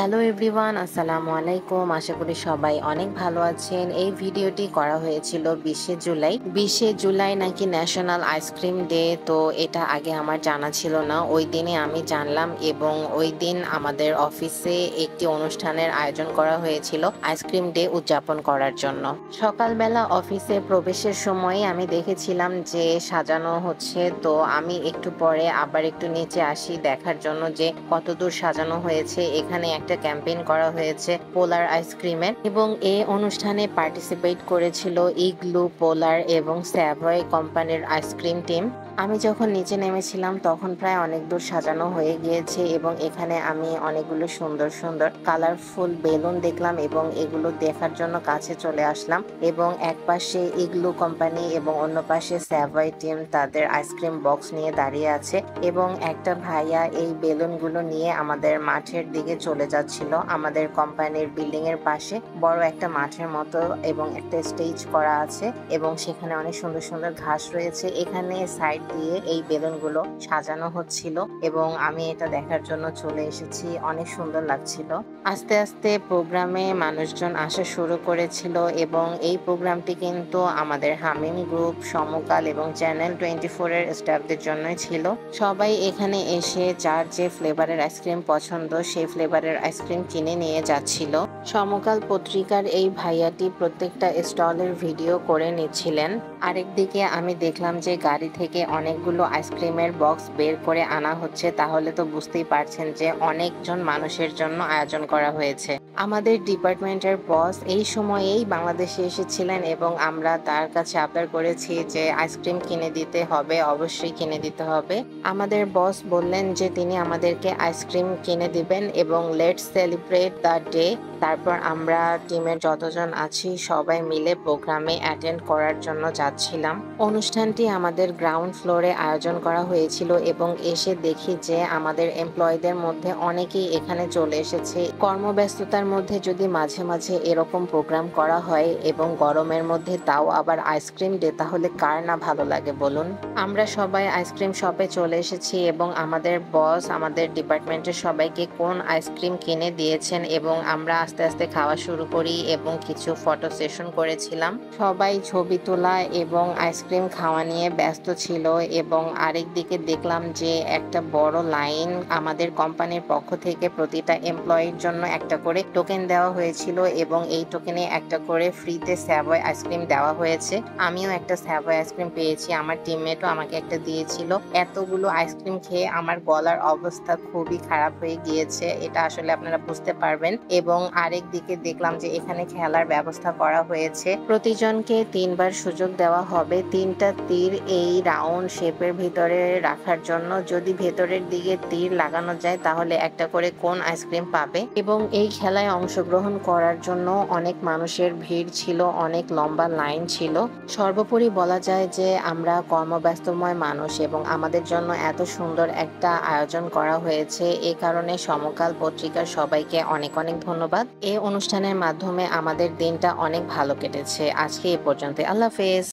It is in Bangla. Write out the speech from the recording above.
হ্যালো এভরিওয়ান, আসসালামু আলাইকুম। আশা করি সবাই অনেক ভালো আছেন। এই ভিডিওটি করা হয়েছিল 20শে জুলাই। 20শে জুলাই নাকি ন্যাশনাল আইসক্রিম ডে। তো এটা আগে আমার জানা ছিল না। ওই দিনে আমি জানলাম এবং ওই দিন আমাদের অফিসে একটি অনুষ্ঠানের আয়োজন করা হয়েছিল আইসক্রিম ডে উদযাপন করার জন্য। সকালবেলা অফিসে প্রবেশের সময় আমি দেখেছিলাম যে সাজানো হচ্ছে। তো আমি একটু পরে আবার একটু নিচে আসি দেখার জন্য যে কতদূর সাজানো হয়েছে। এখানে একটা ক্যাম্পেইন করা হয়েছে পোলার আইসক্রিমের এবং এই অনুষ্ঠানে পার্টিসিপেট করেছিল ইগলু, পোলার এবং স্যাভয় কোম্পানির আইসক্রিম টিম। আমি যখন নিচে নেমেছিলাম তখন প্রায় অনেক দূর সাজানো হয়ে গিয়েছে এবং এখানে আমি অনেকগুলো সুন্দর সুন্দর কালারফুল বেলুন দেখলাম এবং এগুলো দেখার জন্য কাছে চলে আসলাম এবং এক পাশে ইগলু কোম্পানি এবং অন্য পাশে স্যাভয় টিম তাদের আইসক্রিম বক্স নিয়ে দাঁড়িয়ে আছে এবং একটা ভাইয়া এই বেলুনগুলো নিয়ে আমাদের মাঠের দিকে চলে যাচ্ছিল। আমাদের কোম্পানির বিল্ডিং এর পাশে বড় একটা মাঠের মতো এবং একটা স্টেজ করা আছে এবং সেখানে অনেক সুন্দর সুন্দর ঘাস রয়েছে। এখানে সাইড দিয়ে এই বেলুনগুলো সাজানো হচ্ছিল এবং আমি এটা দেখার জন্য চলে এসেছি। অনেক সুন্দর লাগছিল। আস্তে আস্তে প্রোগ্রামে মানুষজন আসা শুরু করেছিল এবং এই প্রোগ্রামটি কিন্তু আমাদের হামিম গ্রুপ, সমকাল এবং চ্যানেল 24 এর স্টাফদের জন্যই ছিল। সবাই এখানে এসে যার যে ফ্লেভারের আইসক্রিম পছন্দ সেই ফ্লেভারের আইসক্রিম কিনে নিয়ে যাচ্ছিল। সমকাল পত্রিকার এই ভাইয়াটি প্রত্যেকটা স্টলের ভিডিও করে নিচ্ছিলেন। আরেকদিকে আমি দেখলাম যে গাড়ি থেকে অনেকগুলো আইসক্রিমের বক্স বের করে আনা হচ্ছে। তাহলে তো বুঝতেই পারছেন যে অনেকজন মানুষের জন্য আয়োজন করা হয়েছে। আমাদের ডিপার্টমেন্টের বস এই সময়েই বাংলাদেশে এসেছিলেন এবং আমরা তার কাছে আবদার করেছি যে আইসক্রিম কিনে দিতে হবে, অবশ্যই কিনে দিতে হবে। আমাদের বস বললেন যে তিনি আমাদেরকে আইসক্রিম কিনে দিবেন এবং লেটস সেলিব্রেট দ্য ডে। তারপর আমরা টিমের যতজন আছি সবাই মিলে প্রোগ্রামে অ্যাটেন্ড করার জন্য যাচ্ছিলাম। অনুষ্ঠানটি আমাদের গ্রাউন্ড ফ্লোরে আয়োজন করা হয়েছিল এবং এসে দেখি যে আমাদের এমপ্লয়ীদের মধ্যে অনেকেই এখানে চলে এসেছে। কর্মব্যস্ততার মধ্যে যদি মাঝে মাঝে এরকম প্রোগ্রাম করা হয় এবং গরমের মধ্যে তাও আবার আইসক্রিম ডে, তাহলে কার না ভালো লাগে বলুন। আমরা সবাই আইসক্রিম শপে চলে এসেছি এবং আমাদের বস আমাদের ডিপার্টমেন্টের সবাইকে কোন আইসক্রিম কিনে দিয়েছেন এবং আমরা আস্তে আস্তে খাওয়া শুরু করি এবং কিছু ফটো সেশন করেছিলাম। সবাই ছবি তোলা এবং আইসক্রিম খাওয়া নিয়ে ব্যস্ত ছিল এবং আরেক দিকে দেখলাম যে একটা বড় লাইন। আমাদের কোম্পানির পক্ষ থেকে প্রতিটা এমপ্লয়ির জন্য একটা করে টোকেন দেওয়া হয়েছিল এবং এই টোকেনে একটা করে ফ্রিতে স্যাভয় আইসক্রিম দেওয়া হয়েছে। আমিও একটা স্যাভয় আইসক্রিম পেয়েছি, আমার টিমমেটও আমাকে একটা দিয়েছিল। এতগুলো আইসক্রিম খেয়ে আমার গলার অবস্থা খুবই খারাপ হয়ে গিয়েছে, এটা আসলে আপনারা বুঝতে পারবেন। এবং আরেক দিকে দেখলাম যে এখানে খেলার ব্যবস্থা করা হয়েছে। প্রতিজনকে 3বার সুযোগ দেওয়া হবে 3টা তীর এই রাউন্ড শেপের ভিতরে রাখার জন্য। যদি ভেতরের দিকে তীর লাগানো যায় তাহলে একটা করে কোন আইসক্রিম পাবে এবং এই খেলায় অংশগ্রহণ করার জন্য অনেক মানুষের ভিড় ছিল, অনেক লম্বা লাইন ছিল। সর্বোপরি বলা যায় যে আমরা কর্মব্যস্তময় মানুষ এবং আমাদের জন্য এত সুন্দর একটা আয়োজন করা হয়েছে। এই কারণে সমকাল পত্রিকার সবাইকে অনেক অনেক ধন্যবাদ। এই অনুষ্ঠানের মাধ্যমে আমাদের দিনটা অনেক ভালো কেটেছে। আজকে এ পর্যন্ত, আল্লাহ হাফেজ।